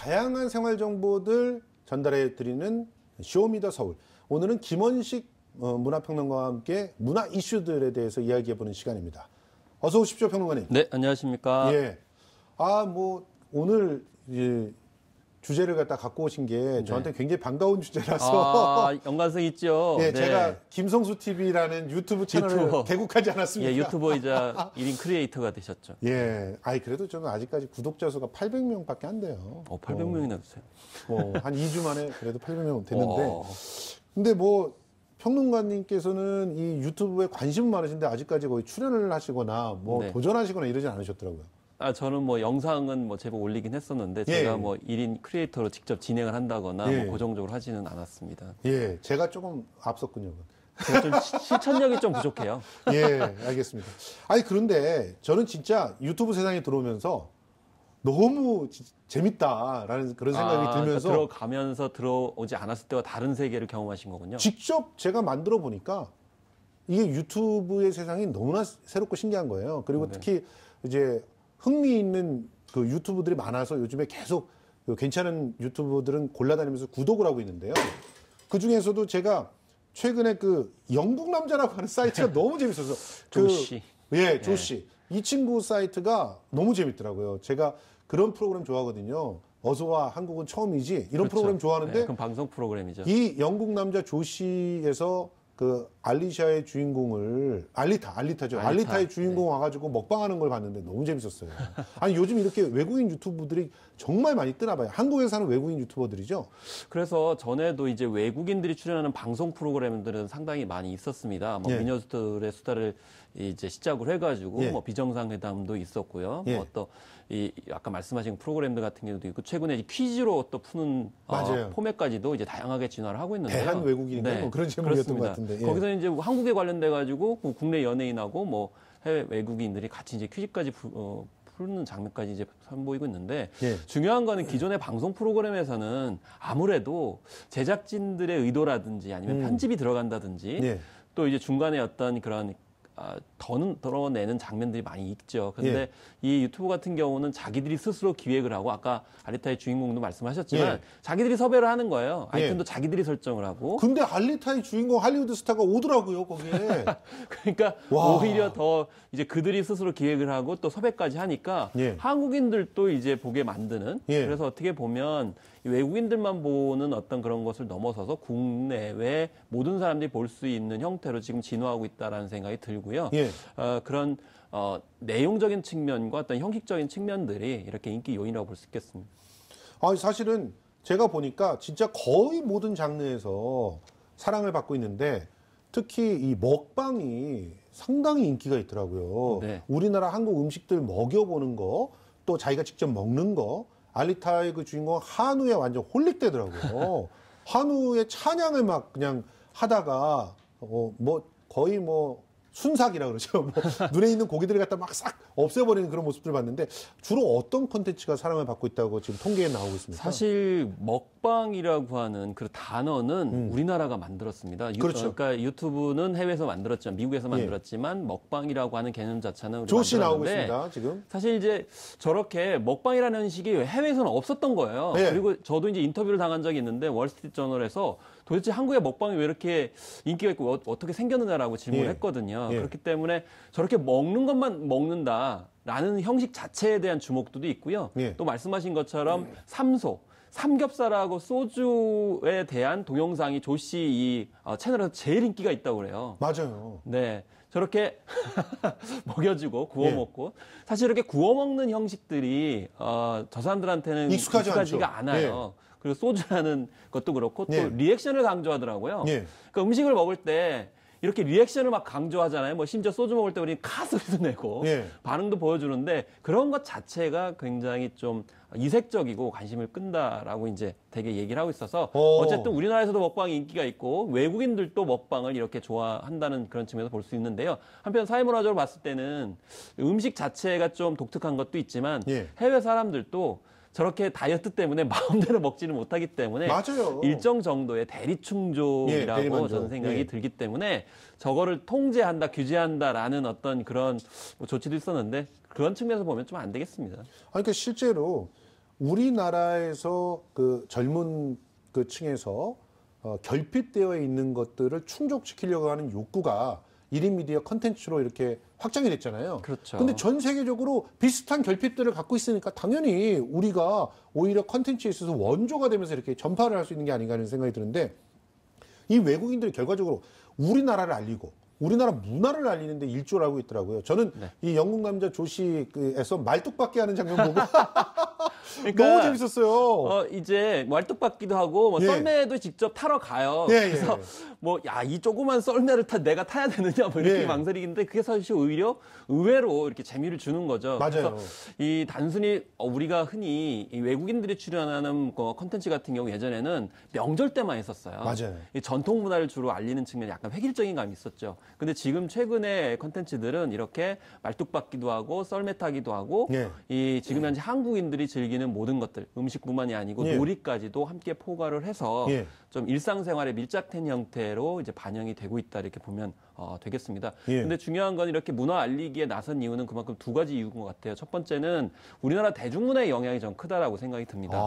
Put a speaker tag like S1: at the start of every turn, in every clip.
S1: 다양한 생활 정보들 전달해 드리는 쇼미더 서울. 오늘은 김원식 문화평론가와 함께 문화 이슈들에 대해서 이야기해보는 시간입니다. 어서 오십시오, 평론가님.
S2: 네, 안녕하십니까.
S1: 예. 오늘 주제를 갖고 오신 게 저한테 굉장히 반가운 주제라서.
S2: 연관성 있죠.
S1: 예,
S2: 네.
S1: 제가 김성수 TV라는 유튜브 채널을 개국하지 않았습니까?
S2: 예, 유튜버이자 1인 크리에이터가 되셨죠.
S1: 예. 그래도 저는 아직까지 구독자 수가 800명밖에 안 돼요.
S2: 800명이나 되세요.
S1: 한 2주 만에 그래도 800명 됐는데. 근데 평론가님께서는 이 유튜브에 관심 많으신데 아직까지 거의 출연을 하시거나
S2: 네.
S1: 도전하시거나 이러진 않으셨더라고요.
S2: 저는 영상은 제법 올리긴 했었는데, 제가 1인 크리에이터로 직접 진행을 한다거나, 고정적으로 하지는 않았습니다.
S1: 예, 제가 조금 앞섰군요.
S2: 제가 좀 실천력이 좀 부족해요.
S1: 예, 알겠습니다. 그런데 저는 진짜 유튜브 세상에 들어오면서 너무 재밌다라는 그런 생각이 들면서.
S2: 들어가면서 들어오지 않았을 때와 다른 세계를 경험하신 거군요.
S1: 직접 제가 만들어 보니까 이게 유튜브의 세상이 너무나 새롭고 신기한 거예요. 그리고 특히 이제 흥미있는 그 유튜브들이 많아서 요즘에 계속 괜찮은 유튜브들은 골라다니면서 구독을 하고 있는데요. 그 중에서도 제가 최근에 그 영국 남자라고 하는 사이트가 너무 재밌어서.
S2: 조씨.
S1: 예, 조씨. 이 친구 사이트가 너무 재밌더라고요. 제가 그런 프로그램 좋아하거든요. 어서와 한국은 처음이지. 이런 프로그램 좋아하는데.
S2: 그럼 방송 프로그램이죠.
S1: 이 영국 남자 조씨에서 그 알리샤의 주인공을 알리타죠. 알리타의 주인공 와가지고 먹방하는 걸 봤는데 너무 재밌었어요. 요즘 이렇게 외국인 유튜브들이 정말 많이 뜨나 봐요. 한국에 사는 외국인 유튜버들이죠.
S2: 그래서 전에도 이제 외국인들이 출연하는 방송 프로그램들은 상당히 많이 있었습니다. 미녀들의 수다를 이제 시작으로 해가지고 비정상회담도 있었고요. 또 아까 말씀하신 프로그램들 같은 경우도 있고, 최근에 퀴즈로 또 푸는 포맷까지도 이제 다양하게 진화를 하고 있는데요.
S1: 대한 외국인인가 그런 제목이었던 것 같은데.
S2: 거기서 이제 한국에 관련돼 가지고 국내 연예인하고 해외 외국인들이 같이 이제 퀴즈까지 푸는 장면까지 이제 선보이고 있는데, 중요한 거는 기존의 방송 프로그램에서는 아무래도 제작진들의 의도라든지 아니면 편집이 들어간다든지 또 이제 중간에 어떤 그런 덜어내는 장면들이 많이 있죠. 그런데 이 유튜브 같은 경우는 자기들이 스스로 기획을 하고, 아까 알리타의 주인공도 말씀하셨지만 자기들이 섭외를 하는 거예요. 아이템도 자기들이 설정을 하고.
S1: 근데 알리타의 주인공 할리우드 스타가 오더라고요, 거기에.
S2: 그러니까 오히려 더 이제 그들이 스스로 기획을 하고 또 섭외까지 하니까 한국인들도 이제 보게 만드는. 그래서 어떻게 보면 외국인들만 보는 어떤 그런 것을 넘어서서 국내외 모든 사람들이 볼 수 있는 형태로 지금 진화하고 있다라는 생각이 들고요. 그런 내용적인 측면과 어떤 형식적인 측면들이 이렇게 인기 요인이라고 볼 수 있겠습니다.
S1: 사실은 제가 보니까 진짜 거의 모든 장르에서 사랑을 받고 있는데, 특히 이 먹방이 상당히 인기가 있더라고요. 우리나라 한국 음식들 먹여보는 거, 또 자기가 직접 먹는 거. 알리타의 그 주인공 한우에 완전 홀릭되더라고요. 한우의 찬양을 막 그냥 하다가 거의 순삭이라 그러죠. 눈에 있는 고기들을 갖다 막 싹 없애버리는 그런 모습들을 봤는데, 주로 어떤 콘텐츠가 사랑을 받고 있다고 지금 통계에 나오고 있습니까?
S2: 사실 먹방이라고 하는 그 단어는 우리나라가 만들었습니다.
S1: 그렇죠.
S2: 그러니까 유튜브는 해외에서 만들었지만, 미국에서 만들었지만 먹방이라고 하는 개념 자체는
S1: 조씨 나오고 있습니다, 지금.
S2: 사실 이제 저렇게 먹방이라는 형식이 해외에서는 없었던 거예요. 그리고 저도 이제 인터뷰를 당한 적이 있는데, 월스트리트 저널에서 도대체 한국의 먹방이 왜 이렇게 인기가 있고 어떻게 생겼느냐라고 질문을 했거든요. 그렇기 때문에 저렇게 먹는 것만 먹는다라는 형식 자체에 대한 주목도도 있고요. 또 말씀하신 것처럼 삼겹살하고 소주에 대한 동영상이 조씨 이 채널에서 제일 인기가 있다고 그래요.
S1: 맞아요.
S2: 네. 저렇게 먹여주고 구워 먹고, 사실 이렇게 구워 먹는 형식들이 저 사람들한테는 익숙하지가 않아요. 그리고 소주라는 것도 그렇고 또 리액션을 강조하더라고요. 그러니까 음식을 먹을 때 이렇게 리액션을 막 강조하잖아요. 심지어 소주 먹을 때 우리 카 소리도 내고 반응도 보여주는데, 그런 것 자체가 굉장히 좀 이색적이고 관심을 끈다라고 이제 되게 얘기를 하고 있어서, 어쨌든 우리나라에서도 먹방이 인기가 있고 외국인들도 먹방을 이렇게 좋아한다는 그런 측면에서 볼 수 있는데요. 한편 사회문화적으로 봤을 때는 음식 자체가 좀 독특한 것도 있지만 해외 사람들도 저렇게 다이어트 때문에 마음대로 먹지는 못하기 때문에 일정 정도의 대리충족이라고 저는 생각이 들기 때문에 저거를 통제한다, 규제한다라는 어떤 그런 조치도 있었는데, 그런 측면에서 보면 좀 안 되겠습니다.
S1: 그러니까 실제로 우리나라에서 그 젊은 그 층에서 결핍되어 있는 것들을 충족시키려고 하는 욕구가 1인 미디어 컨텐츠로 이렇게 확장이 됐잖아요.
S2: 그렇죠.
S1: 근데 전 세계적으로 비슷한 결핍들을 갖고 있으니까 당연히 우리가 오히려 컨텐츠에 있어서 원조가 되면서 이렇게 전파를 할 수 있는 게 아닌가 하는 생각이 드는데, 이 외국인들이 결과적으로 우리나라를 알리고 우리나라 문화를 알리는데 일조를 하고 있더라고요. 저는
S2: 네.
S1: 이 영국 남자 조시에서 말뚝박기 하는 장면 보고
S2: 그러니까
S1: 너무 재밌었어요.
S2: 이제 말뚝박기도 하고 뭐
S1: 예.
S2: 썰매도 직접 타러 가요.
S1: 예,
S2: 그래서
S1: 예.
S2: 뭐 야, 이 조그만 썰매를 내가 타야 되느냐 뭐 이렇게
S1: 예.
S2: 망설이는데, 그게 사실 오히려 의외로 이렇게 재미를 주는 거죠.
S1: 맞아요.
S2: 그래서 이 단순히 우리가 흔히 이 외국인들이 출연하는 콘텐츠 같은 경우 예전에는 명절 때만 했었어요.
S1: 맞아요.
S2: 이 전통 문화를 주로 알리는 측면이 약간 획일적인 감이 있었죠. 근데 지금 최근에 콘텐츠들은 이렇게 말뚝박기도 하고 썰매 타기도 하고
S1: 예.
S2: 이 지금 현재 한국인들이 즐기는 모든 것들, 음식뿐만이 아니고
S1: 예.
S2: 놀이까지도 함께 포괄을 해서
S1: 예.
S2: 좀 일상생활에 밀착된 형태로 이제 반영이 되고 있다, 이렇게 보면 되겠습니다.
S1: 예.
S2: 근데 중요한 건 이렇게 문화 알리기에 나선 이유는 그만큼 두 가지 이유인 것 같아요. 첫 번째는 우리나라 대중문화의 영향이 좀 크다라고 생각이 듭니다.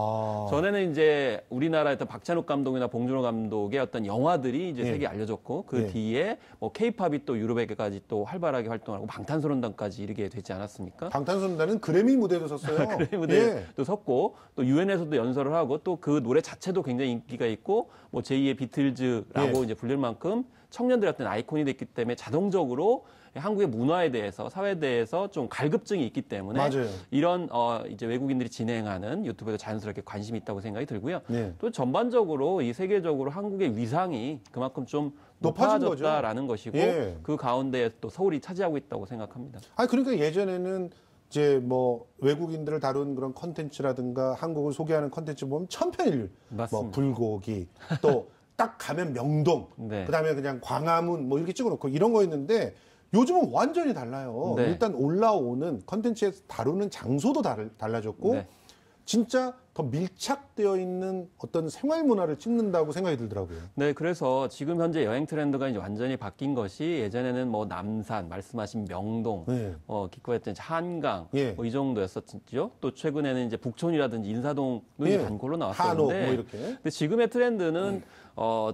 S2: 전에는 이제 우리나라의 어떤 박찬욱 감독이나 봉준호 감독의 어떤 영화들이 이제
S1: 예.
S2: 세계에 알려졌고, 그
S1: 예.
S2: 뒤에 뭐 케이팝이 또 유럽에까지 또 활발하게 활동하고 방탄소년단까지 이르게 되지 않았습니까?
S1: 방탄소년단은 그래미 무대도 섰어요.
S2: 그래미 무대도 섰고, 또 유엔에서도 연설을 하고, 또 그 노래 자체도 굉장히 인기가 있고, 뭐 제2의 비틀즈라고
S1: 예.
S2: 이제 불릴 만큼 청년들의 어떤 아이콘이 됐기 때문에 자동적으로 한국의 문화에 대해서, 사회에 대해서 좀 갈급증이 있기 때문에
S1: 맞아요.
S2: 이런 이제 외국인들이 진행하는 유튜브에도 자연스럽게 관심이 있다고 생각이 들고요.
S1: 예.
S2: 또 전반적으로 이 세계적으로 한국의 위상이 그만큼 좀
S1: 높아진
S2: 높아졌다라는 것이고,
S1: 예.
S2: 그 가운데 또 서울이 차지하고 있다고 생각합니다.
S1: 아니 그러니까 예전에는 이제 뭐 외국인들을 다룬 그런 컨텐츠라든가 한국을 소개하는 컨텐츠 보면 천편일률.
S2: 맞습니다.
S1: 뭐 불고기 또 딱 가면 명동,
S2: 네.
S1: 그다음에 그냥 광화문 뭐 이렇게 찍어놓고 이런 거였는데 요즘은 완전히 달라요.
S2: 네.
S1: 일단 올라오는 컨텐츠에서 다루는 장소도 달라졌고
S2: 네.
S1: 진짜 더 밀착되어 있는 어떤 생활 문화를 찍는다고 생각이 들더라고요.
S2: 네, 그래서 지금 현재 여행 트렌드가 이제 완전히 바뀐 것이, 예전에는 뭐 남산, 말씀하신 명동,
S1: 네.
S2: 기껏했던 한강,
S1: 예.
S2: 뭐 이 정도였었죠. 또 최근에는 이제 북촌이라든지 인사동
S1: 예.
S2: 단골로
S1: 한옥
S2: 나왔었는데,
S1: 뭐 이렇게.
S2: 근데 지금의 트렌드는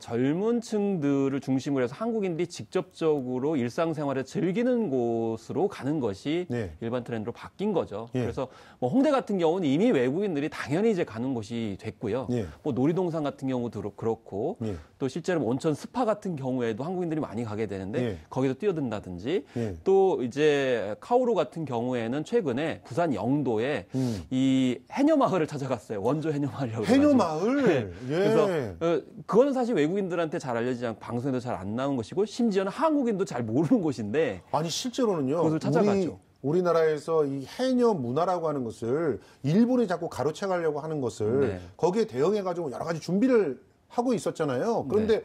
S2: 젊은 층들을 중심으로 해서 한국인들이 직접적으로 일상생활을 즐기는 곳으로 가는 것이
S1: 네.
S2: 일반 트렌드로 바뀐 거죠.
S1: 예.
S2: 그래서 뭐 홍대 같은 경우는 이미 외국인들이 당연히 이제 가는 곳이 됐고요.
S1: 예.
S2: 뭐 놀이동산 같은 경우도 그렇고,
S1: 예.
S2: 또 실제로 온천 스파 같은 경우에도 한국인들이 많이 가게 되는데
S1: 예.
S2: 거기도 뛰어든다든지,
S1: 예.
S2: 또 이제 카오루 같은 경우에는 최근에 부산 영도에 이 해녀마을을 찾아갔어요. 원조 해녀마을이라고.
S1: 해녀마을.
S2: 네.
S1: 예.
S2: 그래서 그거는 사실 외국인들한테 잘 알려지지 않고 방송에도 잘 안 나온 것이고, 심지어는 한국인도 잘 모르는 곳인데
S1: 아니 실제로는요.
S2: 그것을 찾아가죠.
S1: 우리나라에서 이 해녀 문화라고 하는 것을 일본이 자꾸 가로채가려고 하는 것을
S2: 네.
S1: 거기에 대응해가지고 여러 가지 준비를 하고 있었잖아요. 그런데
S2: 네.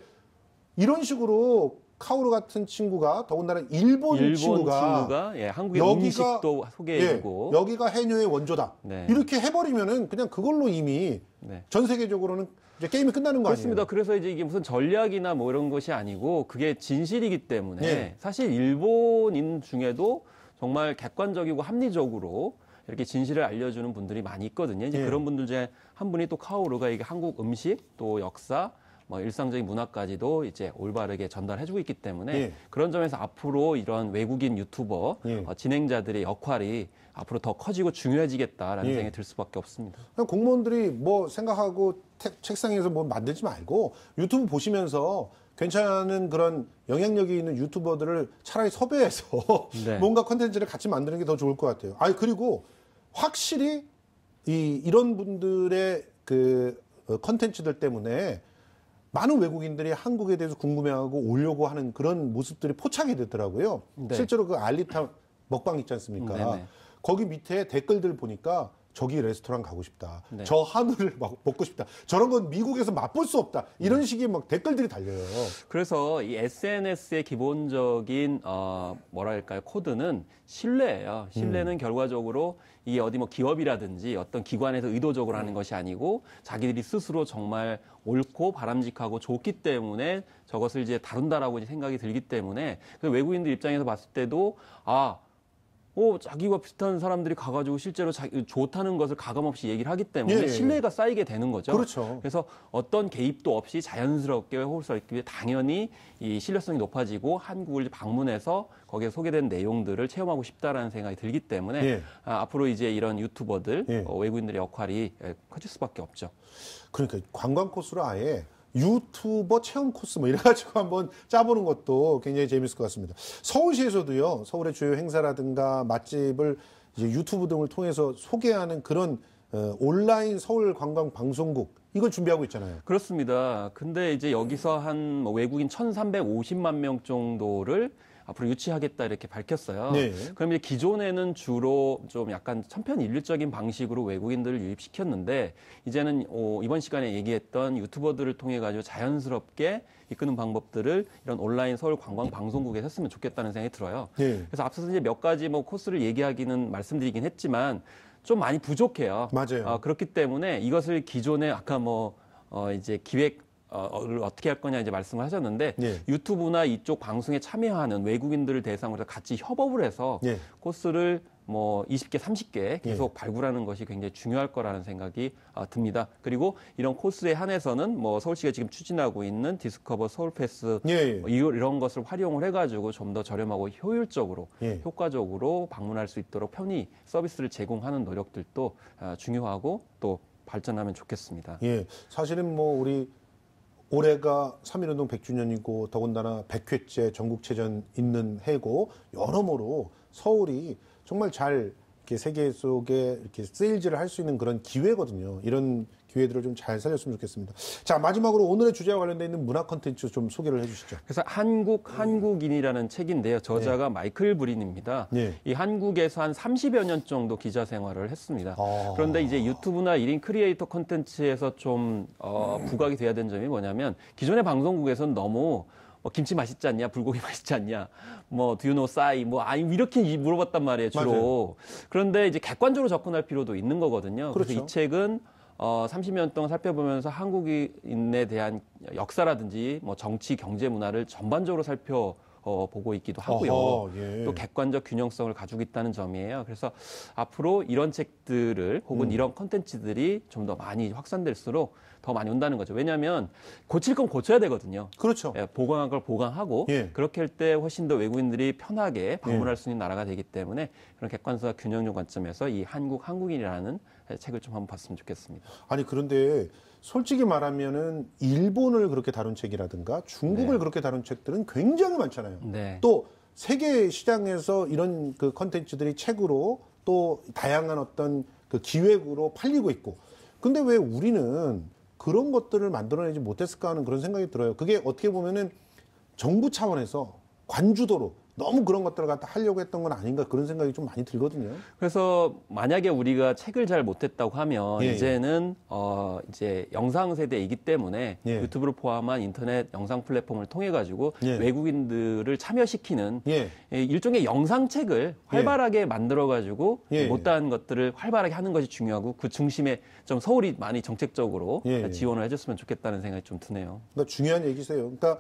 S1: 이런 식으로 카오루 같은 친구가, 더군다나 일본 친구가
S2: 예, 한국의 음식도 소개해주고,
S1: 예, 여기가 해녀의 원조다.
S2: 네.
S1: 이렇게 해버리면은 그냥 그걸로 이미
S2: 네.
S1: 전 세계적으로는 이제 게임이 끝나는 거
S2: 그렇습니다.
S1: 아니에요?
S2: 그래서 이제 이게 무슨 전략이나 뭐 이런 것이 아니고 그게 진실이기 때문에
S1: 예.
S2: 사실 일본인 중에도 정말 객관적이고 합리적으로 이렇게 진실을 알려주는 분들이 많이 있거든요. 이제
S1: 예.
S2: 그런 분들 중에 한 분이 또 카오루가 이게 한국 음식, 또 역사, 뭐 일상적인 문화까지도 이제 올바르게 전달해주고 있기 때문에
S1: 예.
S2: 그런 점에서 앞으로 이런 외국인 유튜버
S1: 예.
S2: 진행자들의 역할이 앞으로 더 커지고 중요해지겠다라는
S1: 예.
S2: 생각이 들 수밖에 없습니다.
S1: 그냥 공무원들이 뭐 생각하고 책상에서 뭐 만들지 말고 유튜브 보시면서 괜찮은 그런 영향력이 있는 유튜버들을 차라리 섭외해서
S2: 네.
S1: 뭔가 컨텐츠를 같이 만드는 게 더 좋을 것 같아요. 아니 그리고 확실히 이런 분들의 그 컨텐츠들 때문에 많은 외국인들이 한국에 대해서 궁금해하고 오려고 하는 그런 모습들이 포착이 되더라고요.
S2: 네.
S1: 실제로 그 알리타 먹방 있지 않습니까?
S2: 네네.
S1: 거기 밑에 댓글들 보니까 저기 레스토랑 가고 싶다.
S2: 네.
S1: 저 한우를 막 먹고 싶다. 저런 건 미국에서 맛볼 수 없다. 이런 식의 막 댓글들이 달려요.
S2: 그래서 이 SNS의 기본적인 뭐랄까요, 코드는 신뢰예요. 신뢰는 결과적으로 이게 어디 뭐 기업이라든지 어떤 기관에서 의도적으로 하는 것이 아니고 자기들이 스스로 정말 옳고 바람직하고 좋기 때문에 저것을 이제 다룬다라고 이제 생각이 들기 때문에, 그래서 외국인들 입장에서 봤을 때도 자기와 비슷한 사람들이 가가지고 실제로 좋다는 것을 가감없이 얘기를 하기 때문에 신뢰가 쌓이게 되는 거죠.
S1: 그렇죠.
S2: 그래서 어떤 개입도 없이 자연스럽게 호흡스럽게 당연히 이 신뢰성이 높아지고 한국을 방문해서 거기에 소개된 내용들을 체험하고 싶다라는 생각이 들기 때문에 앞으로 이제 이런 유튜버들, 외국인들의 역할이 커질 수밖에 없죠.
S1: 그러니까 관광 코스로 아예 유튜버 체험 코스 뭐 이래가지고 한번 짜보는 것도 굉장히 재밌을 것 같습니다. 서울시에서도요, 서울의 주요 행사라든가 맛집을 이제 유튜브 등을 통해서 소개하는 그런 온라인 서울 관광 방송국 이걸 준비하고 있잖아요.
S2: 그렇습니다. 근데 이제 여기서 한 외국인 1,350만 명 정도를 앞으로 유치하겠다 이렇게 밝혔어요. 그럼 이제 기존에는 주로 좀 약간 천편일률적인 방식으로 외국인들을 유입시켰는데 이제는 이번 시간에 얘기했던 유튜버들을 통해 가지고 자연스럽게 이끄는 방법들을 이런 온라인 서울 관광 방송국에 했으면 좋겠다는 생각이 들어요. 그래서 앞서서 이제 몇 가지 뭐 코스를 얘기하기는 말씀드리긴 했지만 좀 많이 부족해요.
S1: 맞아요.
S2: 그렇기 때문에 이것을 기존에 아까 이제 기획 어떻게 할 거냐 이제 말씀을 하셨는데 유튜브나 이쪽 방송에 참여하는 외국인들을 대상으로 같이 협업을 해서 코스를 뭐 20개, 30개 계속 발굴하는 것이 굉장히 중요할 거라는 생각이 듭니다. 그리고 이런 코스에 한해서는 뭐 서울시가 지금 추진하고 있는 디스커버 서울패스 이런 것을 활용을 해가지고 좀 더 저렴하고 효율적으로 효과적으로 방문할 수 있도록 편의 서비스를 제공하는 노력들도 중요하고 또 발전하면 좋겠습니다.
S1: 사실은 뭐 우리 올해가 3.1운동 100주년이고 더군다나 100회째 전국체전 있는 해고 여러모로 서울이 정말 잘 이렇게 세계 속에 이렇게 세일즈를 할 수 있는 그런 기회거든요. 이런 기회들을 좀 잘 살렸으면 좋겠습니다. 자, 마지막으로 오늘의 주제와 관련돼 있는 문화 콘텐츠 좀 소개를 해주시죠.
S2: 그래서 한국인이라는 책인데요. 저자가 마이클 브린입니다. 이 한국에서 한 30여 년 정도 기자 생활을 했습니다. 그런데 이제 유튜브나 1인 크리에이터 콘텐츠에서 좀 부각이 돼야 되는 점이 뭐냐면 기존의 방송국에서는 너무 김치 맛있지 않냐, 불고기 맛있지 않냐, do you know 싸이, 이렇게 물어봤단 말이에요, 주로. 맞아요. 그런데 이제 객관적으로 접근할 필요도 있는 거거든요.
S1: 그렇죠.
S2: 그래서 이 책은 30년 동안 살펴보면서 한국인에 대한 역사라든지 정치, 경제 문화를 전반적으로 살펴보고 있기도 하고요. 또 객관적 균형성을 가지고 있다는 점이에요. 그래서 앞으로 이런 책들을 혹은 이런 콘텐츠들이 좀 더 많이 확산될수록 더 많이 온다는 거죠. 왜냐하면 고칠 건 고쳐야 되거든요.
S1: 그렇죠.
S2: 보강할 걸 보강하고 그렇게 할 때 훨씬 더 외국인들이 편하게 방문할 수 있는 나라가 되기 때문에 그런 객관성과 균형적 관점에서 이 한국인이라는 책을 좀 한번 봤으면 좋겠습니다.
S1: 아니 그런데 솔직히 말하면은 일본을 그렇게 다룬 책이라든가 중국을 그렇게 다룬 책들은 굉장히 많잖아요. 또 세계 시장에서 이런 그 컨텐츠들이 책으로 또 다양한 어떤 그 기획으로 팔리고 있고. 근데 왜 우리는 그런 것들을 만들어내지 못했을까 하는 그런 생각이 들어요. 그게 어떻게 보면은 정부 차원에서 관주도로 너무 그런 것들을 갖다 하려고 했던 건 아닌가 그런 생각이 좀 많이 들거든요.
S2: 그래서 만약에 우리가 책을 잘 못했다고 하면 이제는 이제 영상 세대이기 때문에 유튜브를 포함한 인터넷 영상 플랫폼을 통해 가지고 외국인들을 참여시키는 일종의 영상책을 활발하게 만들어 가지고 못다한 것들을 활발하게 하는 것이 중요하고 그 중심에 좀 서울이 많이 정책적으로 지원을 해줬으면 좋겠다는 생각이 좀 드네요.
S1: 그러니까 중요한 얘기세요. 그러니까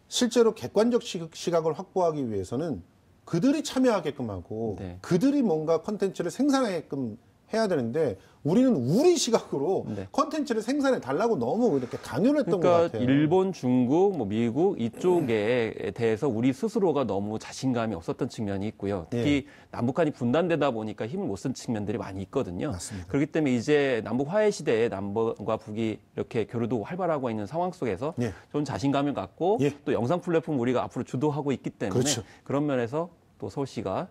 S1: 실제로 객관적 시각을 확보하기 위해서는 그들이 참여하게끔 하고 그들이 뭔가 콘텐츠를 생산하게끔 해야 되는데 우리는 우리 시각으로 콘텐츠를 생산해 달라고 너무 이렇게 강요를 했던 것 같아요.
S2: 일본, 중국, 미국 이쪽에 대해서 우리 스스로가 너무 자신감이 없었던 측면이 있고요. 특히 남북한이 분단되다 보니까 힘을 못 쓴 측면들이 많이 있거든요.
S1: 맞습니다.
S2: 그렇기 때문에 이제 남북 화해 시대에 남북과 북이 이렇게 교류도 활발하고 있는 상황 속에서 좀 자신감을 갖고 또 영상 플랫폼 우리가 앞으로 주도하고 있기 때문에 그런 면에서 또 서울시가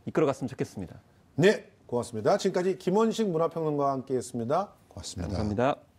S2: 이끌어갔으면 좋겠습니다.
S1: 네. 고맙습니다. 지금까지 김원식 문화평론가와 함께했습니다. 고맙습니다.
S2: 감사합니다.